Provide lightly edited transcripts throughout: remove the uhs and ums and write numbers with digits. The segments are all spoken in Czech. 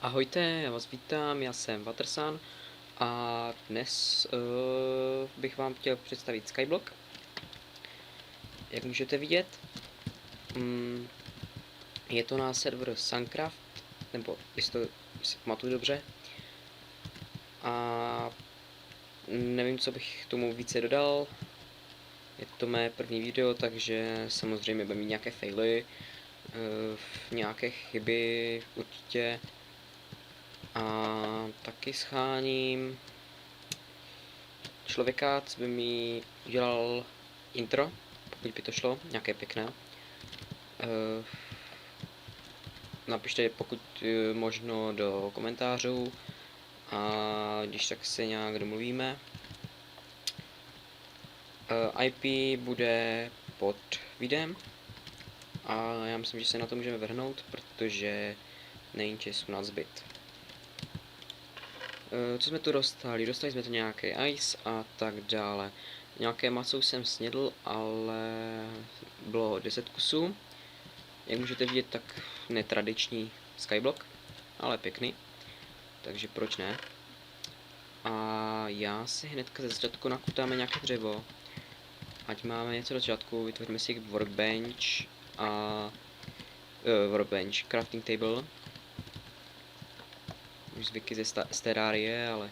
Ahojte, já vás vítám, já jsem Watersun a dnes bych vám chtěl představit Skyblock. Jak můžete vidět, je to na server Suncraft, nebo jestli to si pamatuju dobře. A nevím, co bych k tomu více dodal. Je to mé první video, takže samozřejmě bude mít nějaké faily, nějaké chyby určitě. A taky scháním člověka, co by mi udělal intro, pokud by to šlo, nějaké pěkné. Napište pokud možno do komentářů a když tak se nějak domluvíme. IP bude pod videem a já myslím, že se na to můžeme vrhnout, protože není času na zbyt. Co jsme tu dostali? Dostali jsme tu nějaké ice a tak dále. Nějaké maso jsem snědl, ale bylo 10 kusů. Jak můžete vidět, tak netradiční Skyblock, ale pěkný. Takže proč ne? A já si hnedka ze začátku nakutáme nějaké dřevo. Ať máme něco do začátku, vytvoříme si workbench a workbench, crafting table. Už zvyky z terárie, ale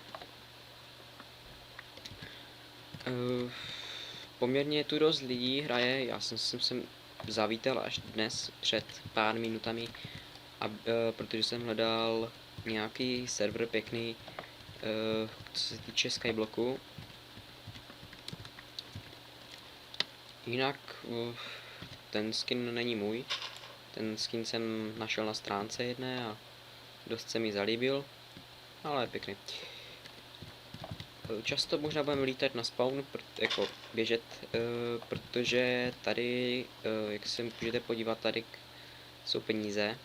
poměrně je tu dost lidí hraje, já jsem sem zavítal až dnes před pár minutami, protože jsem hledal nějaký server pěkný, co se týče Skyblocku. Jinak ten skin není můj, ten skin jsem našel na stránce jedné a dost se mi zalíbil, ale pěkný. Často možná budeme lítat na spawn, jako běžet, protože tady, jak se můžete podívat, tady jsou peníze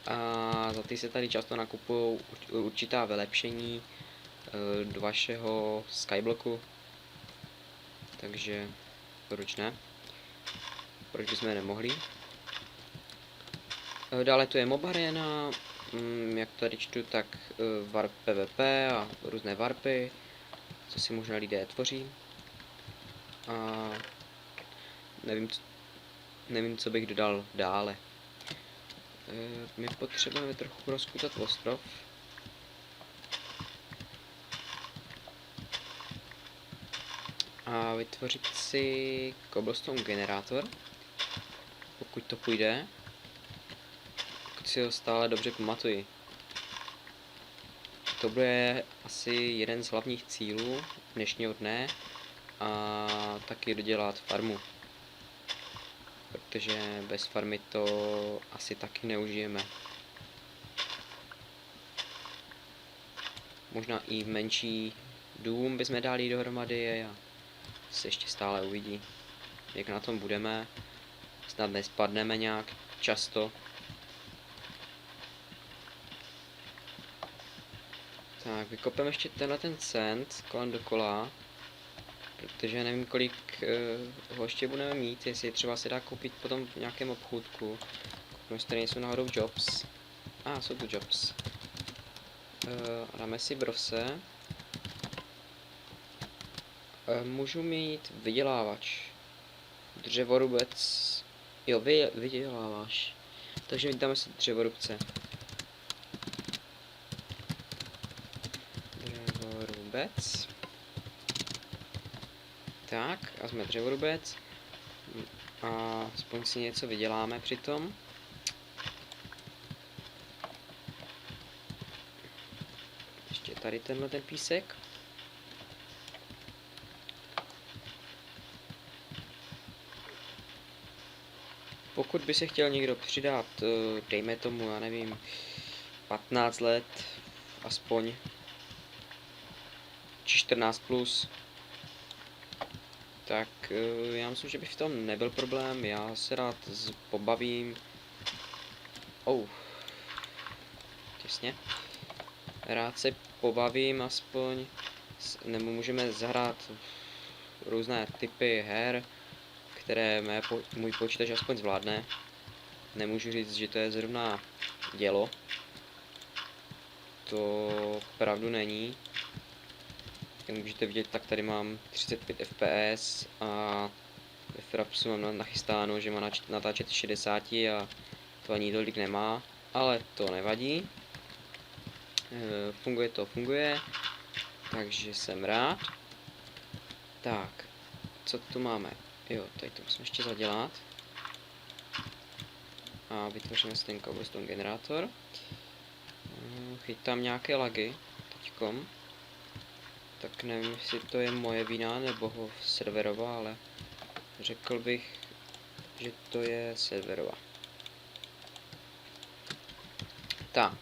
a za ty se tady často nakupují určitá vylepšení do vašeho Skyblocku, takže proč ne? Proč bychom nemohli? Dále tu je mob arena, jak tady čtu, tak warp PvP a různé warpy, co si možná lidé tvoří. A nevím, co bych dodal dále. My potřebujeme trochu rozkutat ostrov. A vytvořit si cobblestone generátor, pokud to půjde. Pokud si ho stále dobře pamatuji. To bude asi jeden z hlavních cílů dnešního dne a taky dodělat farmu. Protože bez farmy to asi taky neužijeme. Možná i menší dům bychom dali dohromady a se ještě stále uvidí, jak na tom budeme. Snad nespadneme nějak často. Tak, vykopeme ještě tenhle ten cent kolem dokola, protože nevím, kolik ho ještě budeme mít, jestli třeba se dá koupit potom v nějakém obchůdku. Jestli tady jsou náhodou jobs. Jsou tu jobs. Dáme si brose. Můžu mít vydělávač. Dřevorubec. Jo, vyděláváš. Takže dáme si dřevorubce. Dřevorubec. Tak, a jsme dřevorubec. A aspoň si něco vyděláme přitom. Ještě tady tenhle ten písek. Pokud by se chtěl někdo přidat, dejme tomu, já nevím, 15 let, aspoň, či 14 plus, tak já myslím, že by v tom nebyl problém, já se rád pobavím. Těsně. Rád se pobavím aspoň, nebo můžeme zahrát různé typy her, které můj počítač aspoň zvládne. Nemůžu říct, že to je zrovna dělo. to opravdu není. Jak můžete vidět, tak tady mám 35 fps a ve Frapsu mám nachystáno, že má natáčet 60 a to ani tolik nemá, ale to nevadí. Funguje, takže jsem rád. Tak, co tu máme? Jo, tady to musím ještě zadělat. A vytvoříme si ten cobblestone generátor. Chytám nějaké lagy teďkom. Tak nevím, jestli to je moje vina nebo ho serverova, ale řekl bych, že to je serverova. Tak,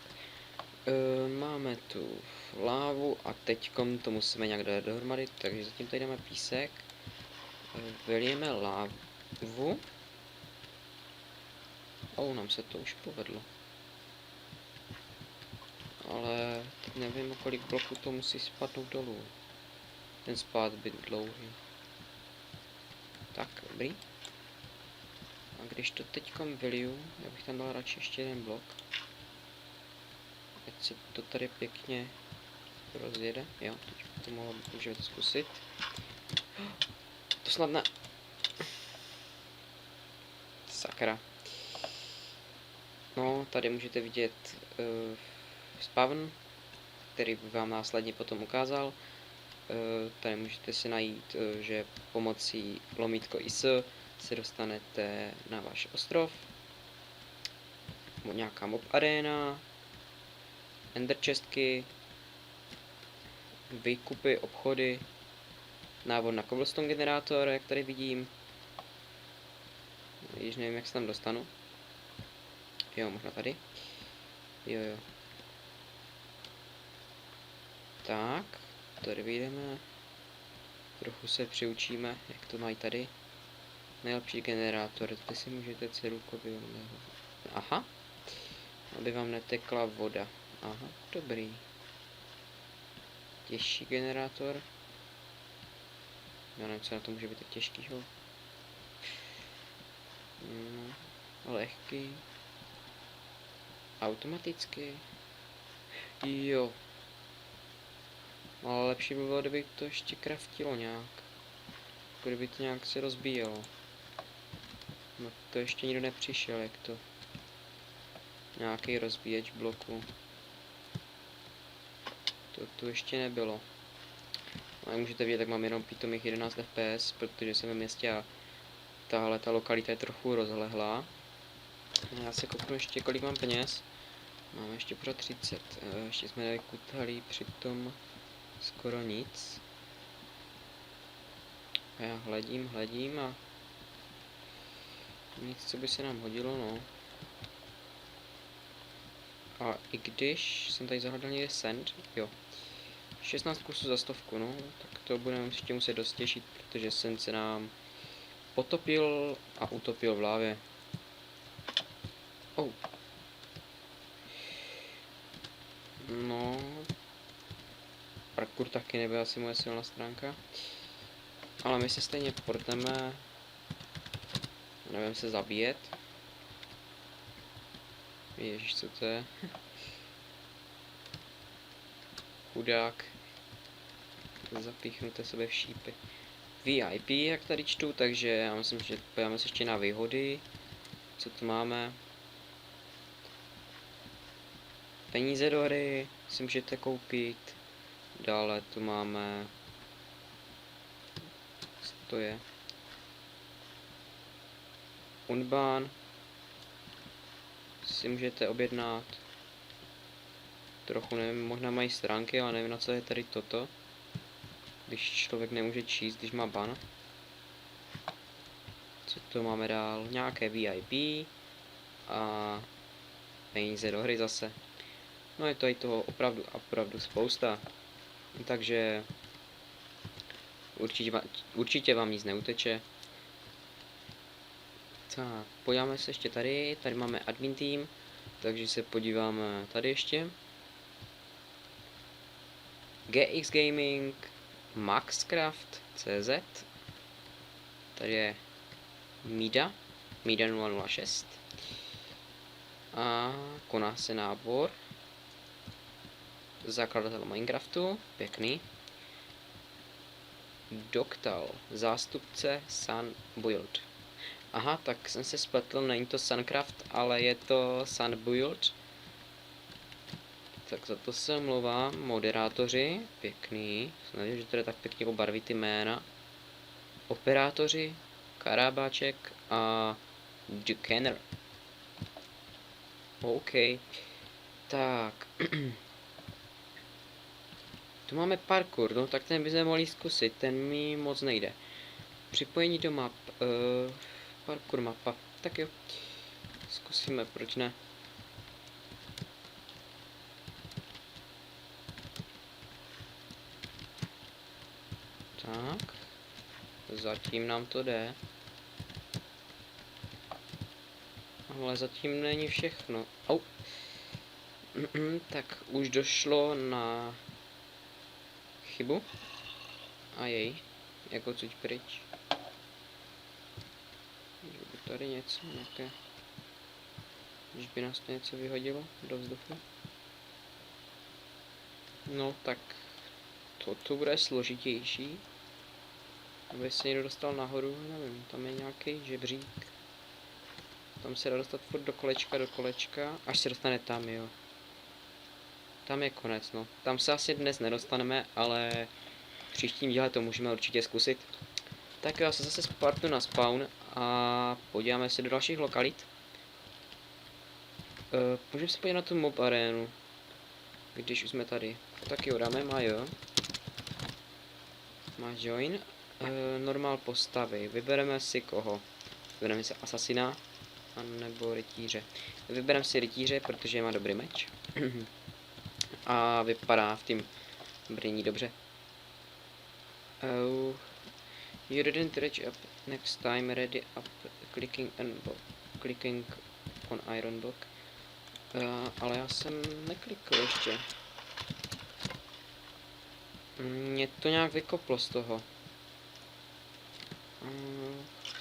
máme tu lávu a teďkom to musíme nějak dát dohromady, takže zatím tady dáme písek. Vylijeme lávu. Nám se to už povedlo. Ale teď nevím, o kolik bloků to musí spadnout dolů. Ten spád by dlouhý. Tak, dobrý. A když to teďkom vyliju, já bych tam dal radši ještě jeden blok. Ať se to tady pěkně rozjede. Jo, teď to můžeme zkusit. To snad ne. Sakra. No, tady můžete vidět spawn, který bych vám následně potom ukázal. Tady můžete si najít, že pomocí lomítko IS se dostanete na váš ostrov. Nějaká mob arena, ender chestky, výkupy, obchody, návod na cobblestone generátor, jak tady vidím. Již nevím, jak se tam dostanu. Jo, možná tady. Jo. Tak, tady vyjdeme. Trochu se přiučíme, jak to mají tady. Nejlepší generátor, tady si můžete celkově. Aha. Aby vám netekla voda. Aha, dobrý. Těžší generátor. Já nevím, co na to může být tak těžkýho. Lehký. Automaticky. Jo. Ale lepší by bylo, kdyby to ještě kraftilo nějak. Kdyby to nějak se rozbíjelo. No to ještě nikdo nepřišel, jak to. Nějaký rozbíječ bloku. To tu ještě nebylo. A jak můžete vidět, tak mám jenom pitomých 11 fps, protože jsem ve městě a tahle ta lokalita je trochu rozlehlá. Já se kouknu ještě, kolik mám peněz. Máme ještě pořád 30. Ještě jsme nevykutali přitom skoro nic. A já hledím a nic, co by se nám hodilo, no. A i když jsem tady zahledal někde sand, jo. 16 kusů za 100, no, tak to budeme ještě muset dost těšit, protože sand se nám potopil a utopil v lávě. No, parkour taky nebyla asi moje silná stránka. Ale my se stejně portneme. Nevím se zabíjet. Ježíš, co to je? Chudák. Zapíchnute sebe v šípy. VIP, jak tady čtu, takže já myslím, že podíváme se ještě na výhody. Co tu máme? Peníze do hry si můžete koupit. Dále tu máme. Co to je? Unban si můžete objednat. Trochu nevím, možná mají stránky, ale nevím, na co je tady toto. Když člověk nemůže číst, když má ban. Co tu máme dál? Nějaké VIP a peníze do hry zase. No je to i toho opravdu spousta. Takže určitě vám nic neuteče. Tak, podíváme se ještě tady. Tady máme admin team, takže se podíváme tady ještě. GX Gaming, Maxcraft, CZ. Tady je Mida 006. A koná se nábor. zakladatel Minecraftu, pěkný. Doktal, zástupce Sunbuild. Aha, tak jsem se spletl, není to Suncraft, ale je to Sunbuild. Tak za to se omlouvám, moderátoři, pěkný, nevím, že tady tak pěkně obarví ty jména. Operátoři, Karábáček a Dukenner. OK, tak. Tu máme parkour, no tak ten bychom mohli zkusit, ten mi moc nejde. Připojení do map, parkour mapa, tak jo, zkusíme, proč ne. Tak, zatím nám to jde. Ale zatím není všechno. Au. Tak už došlo na chybu. A jej, jako cuď pryč. Tady něco, nějaké... Když by nás to něco vyhodilo do vzduchu. No tak to bude složitější. Aby se někdo dostal nahoru, nevím, tam je nějaký žebřík. Tam se dá dostat furt do kolečka, až se dostane tam, jo. Tam je konec, no. Tam se asi dnes nedostaneme, ale v příštím díle to můžeme určitě zkusit. Tak já se zase spartu na spawn a podíváme se do dalších lokalit. Můžeme se podívat na tu mob arénu, když už jsme tady. Tak jo, dáme má jo. Má join. Normál postavy. Vybereme si koho? Vybereme si asasina. A nebo rytíře. Vybereme si rytíře, protože má dobrý meč. A vypadá v tím brnění dobře. You didn't reach up next time, ready up clicking on iron block. Ale já jsem neklikl ještě. Mě to nějak vykoplo z toho.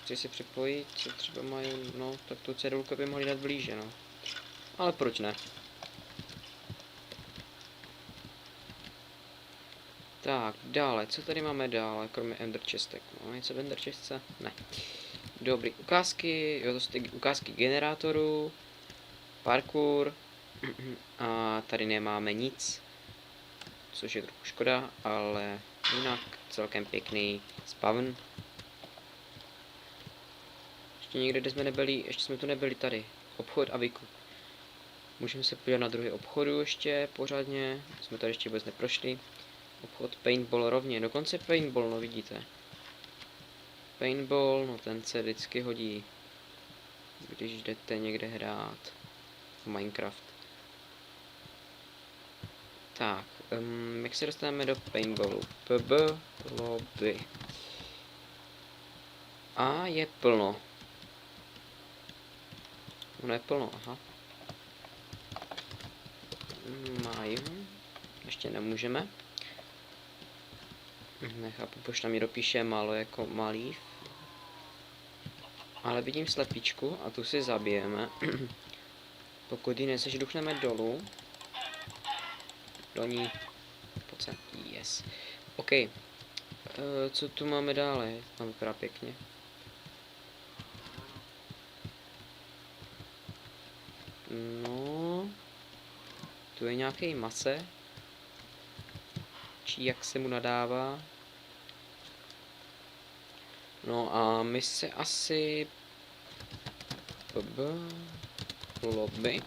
Chci si připojit, co třeba mají, no, tak tu cedulku by mohli dát blíže, no. Ale proč ne? Tak, dále, co tady máme dále, kromě ender chestek? Máme něco v ender chestce? Ne. Dobrý, ukázky, jo, to jsou ty ukázky generátorů, parkour, a tady nemáme nic, což je trochu škoda, ale jinak celkem pěkný spawn. Ještě někde, kde jsme nebyli, ještě jsme tu nebyli tady, obchod a výkup. Můžeme se podívat na druhý obchodu ještě pořádně, jsme tady ještě vůbec neprošli. Obchod paintball rovně, dokonce paintball, no vidíte. Paintball, no ten se vždycky hodí, když jdete někde hrát Minecraft. Tak, jak se dostaneme do paintballu? PB lobby. A je plno. Ono je plno, aha. Mají. Ještě nemůžeme. Nechápu, proč tam mi dopíše málo jako malý. Ale vidím slepičku a tu si zabijeme. Pokud ji nesežduchneme dolů. Do ní. Pojď. Yes. OK. Co tu máme dále? Tam vypadá pěkně. No. Tu je nějaký mase. Či jak se mu nadává. No a my se asi... lobby.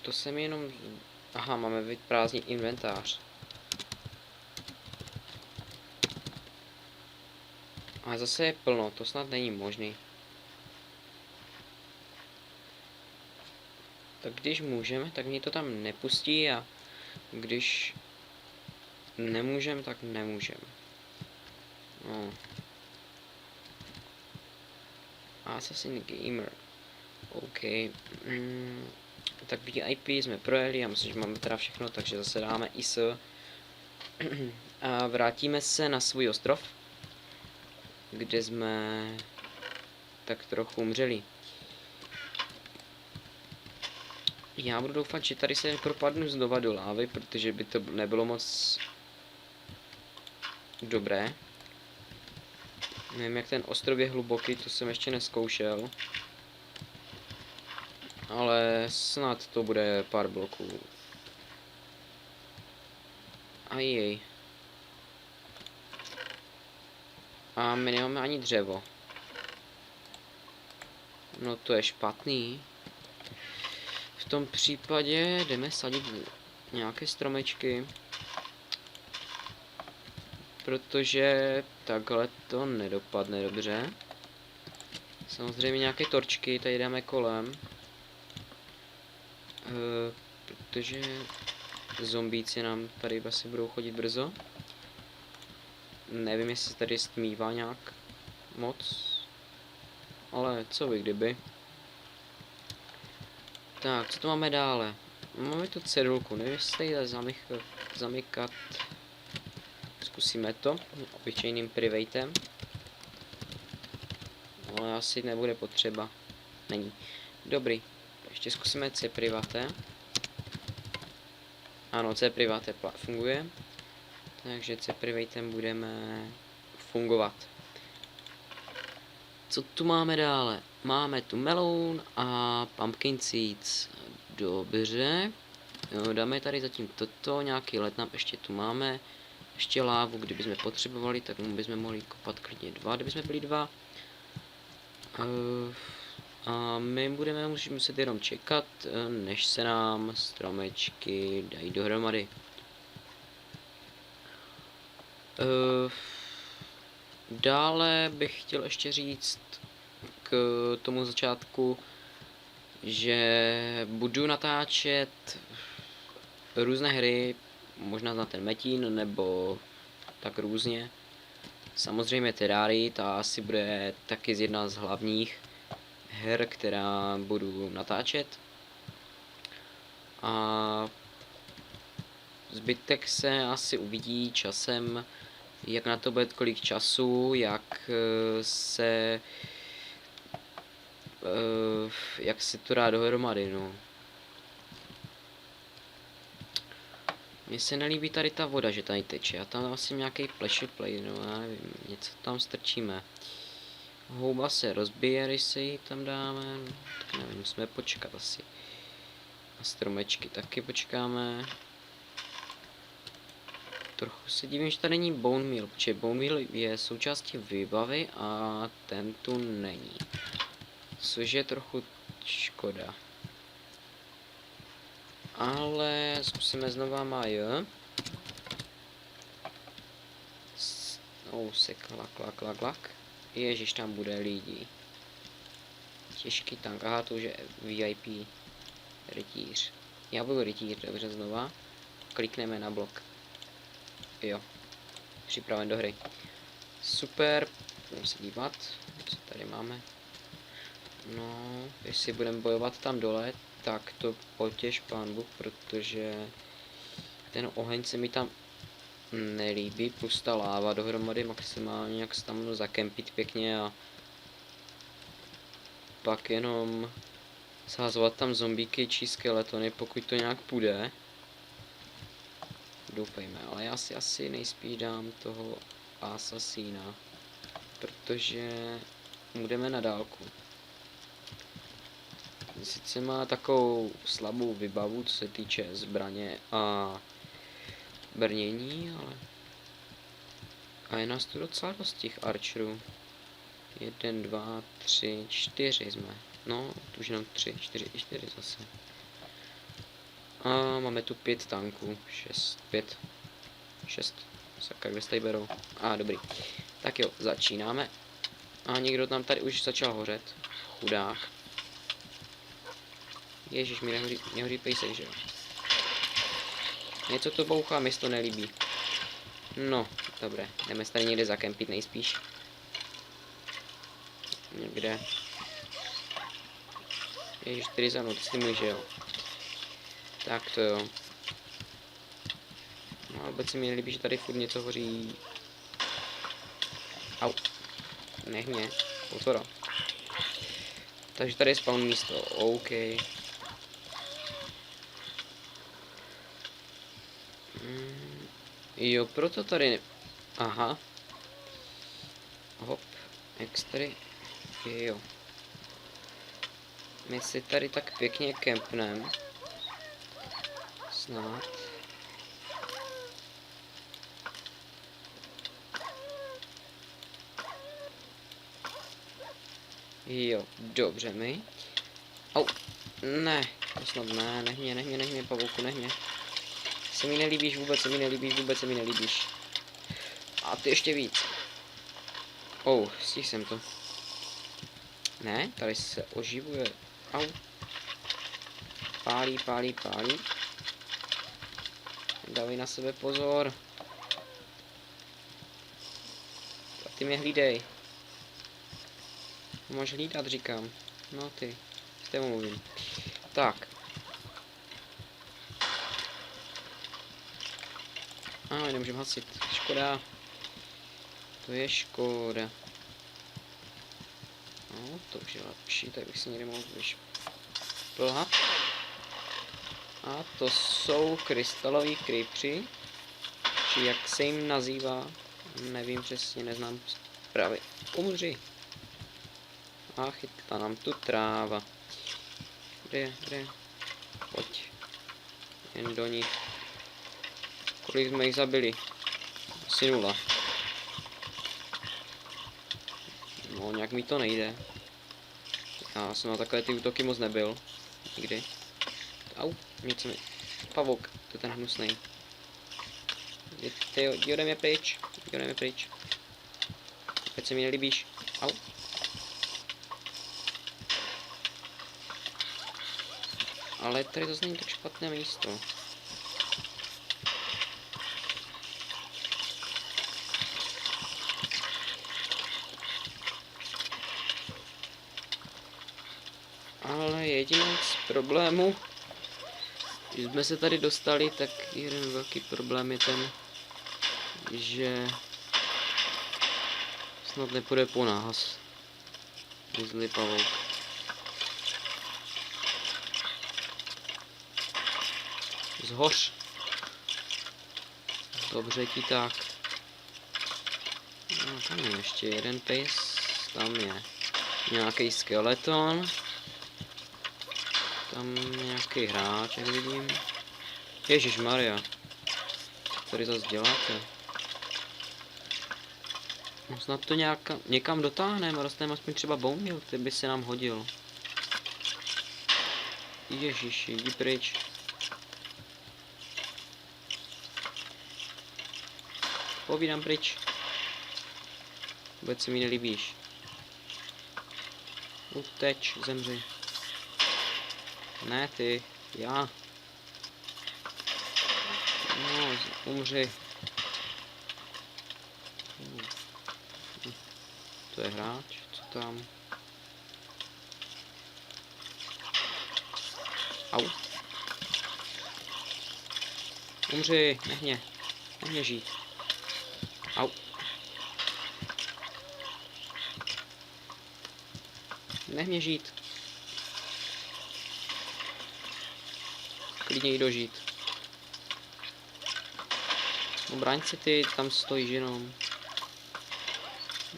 To jsem jenom... Aha, máme vyprázdnit inventář. A zase je plno, to snad není možný. Tak když můžeme, tak mě to tam nepustí a když nemůžeme, tak nemůžeme. No. Assassin Gamer. OK. Tak VIP jsme projeli, já myslím, že máme teda všechno, takže zase dáme IS. A vrátíme se na svůj ostrov, kde jsme tak trochu umřeli. Já budu doufat, že tady se propadnu znova do lávy, protože by to nebylo moc dobré. Nevím, jak ten ostrov je hluboký, to jsem ještě neskoušel. Ale snad to bude pár bloků. Ajej. A my nemáme ani dřevo. No to je špatný. V tom případě jdeme sadit nějaké stromečky. Protože takhle to nedopadne dobře. Samozřejmě nějaké torčky tady dáme kolem. Protože zombíci nám tady asi budou chodit brzo. Nevím, jestli tady stmívá nějak moc. Ale co by kdyby. Tak, co tu máme dále? Máme tu cedulku, nevím, jestli tady zamykat. Zkusíme to obyčejným privejtem. Ale asi nebude potřeba. Není. Dobrý. Ještě zkusíme C private. Ano, C private funguje. Takže C privatem budeme fungovat. Co tu máme dále? Máme tu melon a pumpkin seeds. Dobře. Jo, dáme tady zatím toto, nějaký led nám ještě tu máme. Ještě lávu, kdybychom potřebovali, tak bychom mohli kopat klidně 2, kdybychom byli 2. A my budeme muset jenom čekat, než se nám stromečky dají dohromady. Dále bych chtěl ještě říct k tomu začátku, že budu natáčet různé hry, možná na ten Metin, nebo tak různě. Samozřejmě Terrarii, ta asi bude taky z jedna z hlavních her, která budu natáčet. A zbytek se asi uvidí časem, jak na to bude kolik času, jak se to dá dohromady, no. Mně se nelíbí tady ta voda, že tady teče. Já tam asi nějaký pleši play, no já nevím, něco tam strčíme. Houba se rozbije, když si ji tam dáme, no, tak nevím, musíme počkat asi. A stromečky taky počkáme. Trochu se divím, že tady není bone meal, protože bone meal je součástí výbavy a ten tu není. Což je trochu škoda. Ale zkusíme znova Majo. Se klak. Ježiš, tam bude lidí. Těžký tank, aha, to už je VIP rytíř. Já budu rytíř, dobře, znova. Klikneme na blok. Jo. Připraven do hry. Super. Budeme se dívat, co tady máme. No, jestli budeme bojovat tam dole, tak to potěš pán Bůh, protože ten oheň se mi tam nelíbí, plus ta láva dohromady maximálně, jak se tam zakempit pěkně a pak jenom shazovat tam zombíky či skeletony, pokud to nějak půjde. Doufejme, ale já si asi nejspíš dám toho asasína, protože budeme na dálku. Sice má takovou slabou vybavu, co se týče zbraně a brnění, ale... A je nás tu docela dost těch archerů. 1, 2, 3, 4 jsme. No, tu už jenom 3, 4 zase. A máme tu 5 tanků. 6, 5, 6. Sakra, kde se tady berou? Dobrý. Tak jo, začínáme. A někdo tam tady už začal hořet. Chudák. Ježíš, mi nehoří pejsek, že jo? Něco to bouchá, mi to nelíbí. No, dobré, jdeme se tady někde zakempit nejspíš. Někde. Ježíš, 4 za mnou, ty si můj, že jo? Tak to jo. No, vůbec se mi nelíbí, že tady furt něco hoří. Au. Nech mě, otvora. Takže tady je spawn místo, OK. Jo, proto tady... Aha. Hop. Extry. Jo. My si tady tak pěkně kempnem. Snad. Jo, dobře mi. Au. Ne, to snad ne, nech mě, pavouku, nech mě. Se mi nelíbíš vůbec, se mi nelíbíš. A ty ještě víc. Stihl jsem to. Ne, tady se oživuje. Au. Pálí. Dávej na sebe pozor. A ty mě hlídej. Máš hlídat, říkám. No ty. S tebou mluvím. Tak. Nemůžem hasit. Škoda. To je škoda. No, to už je lepší, tak bych si někde mohl vyšplhat. A to jsou krystaloví creepři, či jak se jim nazývá, nevím přesně, neznám právě. Umři. A chytla nám tu tráva. Kde? Pojď. Jen do nich. Kolik jsme jich zabili? Asi 0. No, nějak mi to nejde. Já jsem na takové ty útoky moc nebyl. Nikdy. Au, něco mi... Pavouk, to je ten hnusnej. Jdi ode mě pryč. Teď se mi nelíbíš. Au. Ale tady to není tak špatné místo. Ale jediný z problémů, když jsme se tady dostali, tak jeden velký problém je ten, že snad nepůjde po nás. Zlý pavouk. Zhoř. Dobře ti tak. No, tam je ještě jeden pejs. Tam je nějaký skeleton. Tam nějaký hráč, jak vidím. Ježišmarja. Co tady zase děláte? No snad to někam dotáhneme a dostaneme aspoň třeba bounil, který by se nám hodil. Ježiši, jdi pryč. Povídám pryč. Vůbec se mi nelíbíš. Uteč, zemři. Ne ty, já. No, umři. To je hráč, co tam? Au. Umři, nech mě žít. Au. Nech mě žít. Klidně jí dožít. No braň se ty, tam stojíš jenom.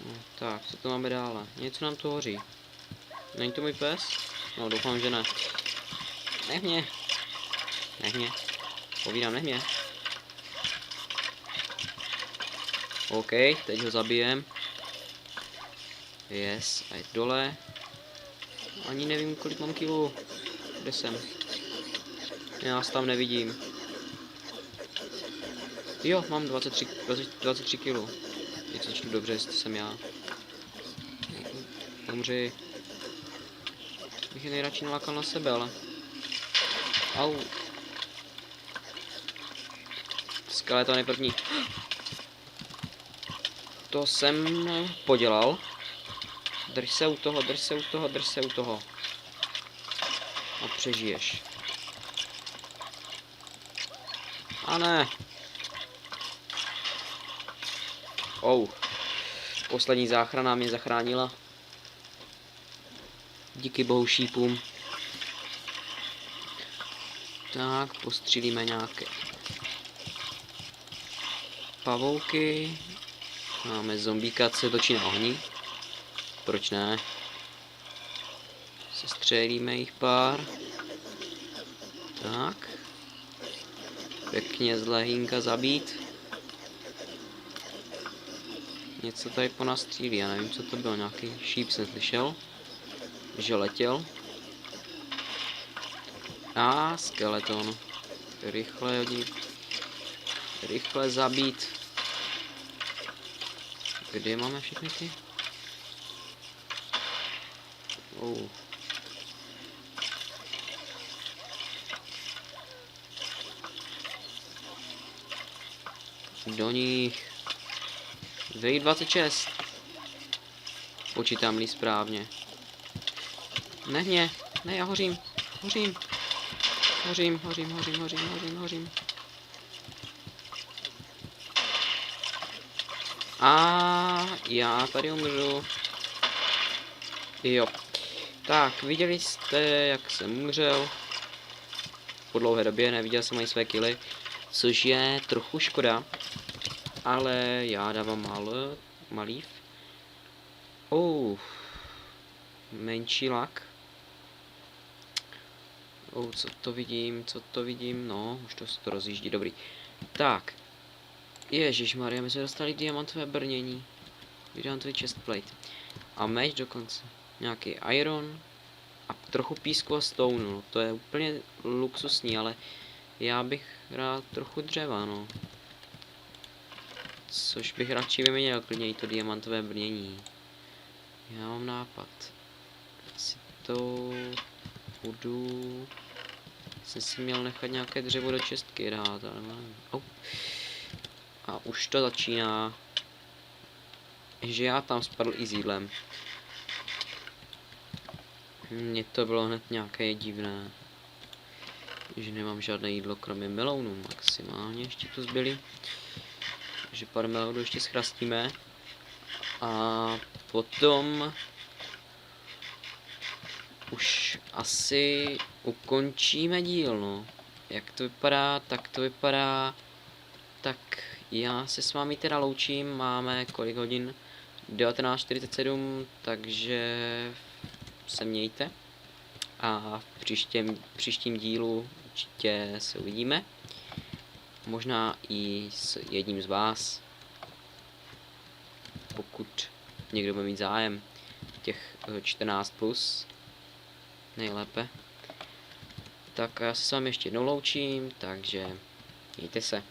No, tak, co to máme dále? Něco nám tu hoří. Není to můj pes? No, doufám, že ne. Nech mě. Povídám, nech mě. OK, teď ho zabijem. Yes, a je dole. Ani nevím, kolik mám kilů. Kde jsem? Já vás tam nevidím. Jo, mám 23 kilů. Něco čtu dobře, jestli jsem já. Umři. Bych je nejradši nalákal na sebe, ale... Au. Skeleton je první. To jsem podělal. Drž se u toho. A přežiješ. A ne. Poslední záchrana mě zachránila. Díky bohu šípům. Tak, postřílíme nějaké pavouky. Máme zombíka, co se točí na ohni. Proč ne? Sestřelíme jich pár. Tak. Pěkně z lehínka zabít. Něco tady po nás střílí, já nevím, co to bylo, nějaký šíp jsem slyšel, že letěl. A skeleton. Rychle hodit. Rychle zabít. Kde máme všechny ty? Do nich. Vej 26. Počítám-li správně. Ne, já hořím. Hořím. A já tady umřu. Jo. Tak, viděli jste, jak jsem umřel. Po dlouhé době neviděl jsem ani své killy, což je trochu škoda. Ale já dávám malý. Menší lak. Co to vidím, no, už to se to rozjíždí, dobrý. Tak. Ježišmarja, my jsme dostali diamantové brnění. Diamantový chestplate. A meč dokonce. Nějaký iron. A trochu písku a stone, no. To je úplně luxusní, ale já bych rád trochu dřeva, no. Což bych radši vyměnil klidně i to diamantové brnění. Já mám nápad. Si to budu... Jsem si měl nechat nějaké dřevo do čestky dát, ale nevím. A už to začíná. Že já tam spadl i s jídlem. Mně to bylo hned nějaké divné. Že nemám žádné jídlo kromě melounů. Maximálně ještě tu zbyly. Takže pár melounů ještě schrastíme. A potom už asi ukončíme díl, no. Jak to vypadá, tak to vypadá. Tak já se s vámi teda loučím, máme kolik hodin? 19:47, takže se mějte. A v příštím dílu určitě se uvidíme. Možná i s jedním z vás. Pokud někdo bude mít zájem, těch 14+, nejlépe. Tak já se s vámi ještě jednou loučím, takže mějte se.